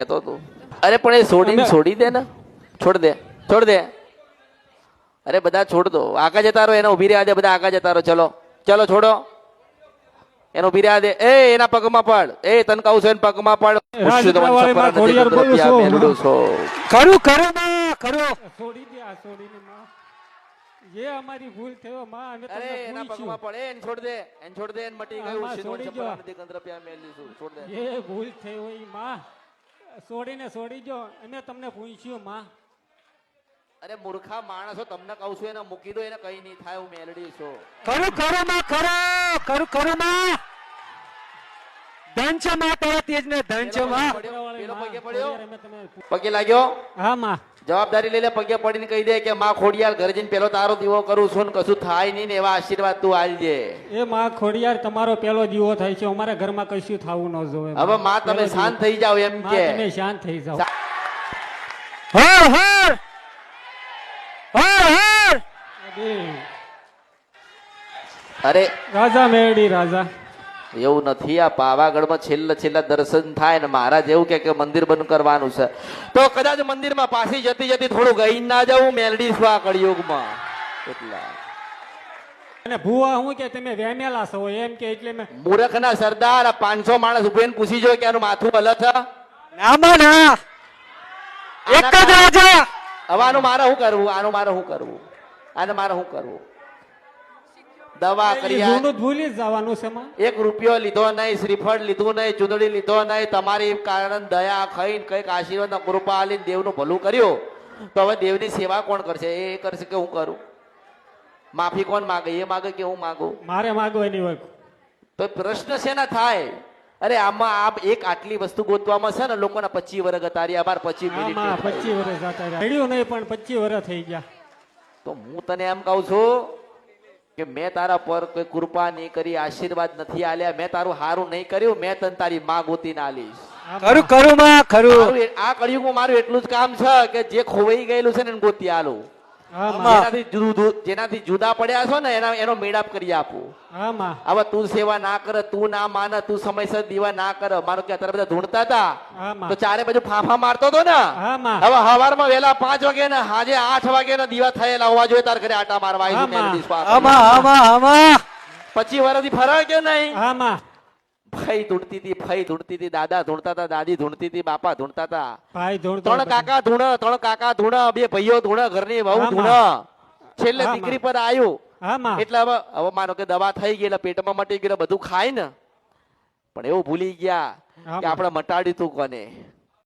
કહેતો તું અરે પણ એ છોડી દે ને છોડ દે અરે બધા છોડ દો આગળ જતા રહો એને ઉભી રહ્યા દે બધા આગળ જતા રહો ચલો છોડો એને ઉભી રહ્યા દે એ એના પગમાં પડ એ તન કહું છું એને પગમાં પડ છોડી દે આ છોડીને માં જે અમારી ભૂલ થયો માં અમે અરે એના પગમાં પડ એને છોડ દે એને મટી ગયું છોડી દો છોડ દે જે ભૂલ થઈ હોય માં છોડી જો અમે તમને પૂછ્યું માં અરે મૂર્ખા માણસો તમને કહું છું એને મૂકી દો એને કઈ નહીં થાય હું મેલડી છું કરું માં ધન છે માં તારા તેજ ને ધન છે માં પેલો પગે પડ્યો પગે લાગ્યો હા માં જવાબદારી લઈ લે પગે પડીને કહી દે કે માં ખોડિયાર ઘરે જઈને પેલો તારો દીવો કરું છું ને કશું થાય નહીં ને એવા આશીર્વાદ તું આલજે એ માં ખોડિયાર તમારો પેલો દીવો થાય છે અમારા ઘરમાં કશું થવું ન જોઈએ હવે માં તમે શાંત થઈ જાવ એમ કે તમે શાંત થઈ જાવ હર હર હર હર અરે રાજા મેરડી રાજા એવું નથી આ પાવાગઢમાં છેલ્લા દર્શન થાય ને મહારાજ એવું કે મંદિર બંધ કરવાનું છે તો કદાચ મંદિરમાં પાછી જતી થોડું ગઈ ના જવું મેલડી સ્વા કળિયુગમાં એટલા અને ભુવા હું કે તમે વેમેલા છો એમ કે એટલે મેં મૂર્ખના સરદાર 500 માણસ ઉભીને પૂછી જો કે આનું માથું અલગ છે ના એક જ રાજા હવે આનું મારે શું કરવું આને મારે શું કરવું દવા કરી ભૂલી જ જવાનું છે માં 1 રૂપિયો લીધો નહીં શ્રીફળ લીધું નહીં ચુંદડી લીધો નહીં તમારી કારણ દયા ખાઈને કઈક આશીર્વાદ કૃપા આલીને દેવનું ભલું કર્યું તો હવે દેવની સેવા કોણ કરશે એ કરશે કે હું કરું માફી કોણ માગે એ માગે કે હું માગું મારે માગવાની હોય તો પ્રશ્ન છે ને થાય અરે આમાં આ એક આટલી વસ્તુ ગોતવામાં છે ને લોકોના 25 વર્ષ ગતારી આભાર 25 મિનિટ 25 વર્ષ જતા રહ્યા નહીં પણ 25 વર્ષ થઈ ગયા તો હું તને એમ કહું છું કે મેં તારા પર કોઈ કૃપા નહીં કરી આશીર્વાદ નથી આલ્યા મેં તારું હારું નહીં કર્યું મેં તને તારી માં ગોતીને આલીશ કરું માં ખરું આ કળિયુગમાં મારું એટલું જ કામ છે કે જે ખોવાઈ ગયેલું છે ને એને ગોતી આલું જેનાથી જુદા પડ્યા છો ને એનો મેળાપ કરી આપું હવે તું સેવા ના કરે તું ના માને તું સમયસર દીવા ના કરે મારો કે અત્યારે બધા ધૂણતા હતા તો ચારે બાજુ ફાંફા મારતો હતો ને હવે હવારમાં વેલા 5 વાગે ને હાજે 8 વાગે ના દીવા થયેલા હોવા જોઈએ તાર ઘરે આટા મારવા આવી 25 વર્ષથી ફરક કે નહીં ફઈ ધૂણતી હતી દાદા ધૂણતા હતા દાદી ધૂણતી હતી બાપા ધૂણતા હતા 3 કાકા ધૂણ 2 ભાઈઓ ધૂણ ઘરની વહુ ધૂણ છેલ્લે દીકરી પર આવ્યું એટલે હવે માનો કે દવા થઈ ગઈ એટલે પેટમાં મટી ગયું બધું ખાય ને પણ એવું ભૂલી ગયા કે આપણે મટાડી તું કોને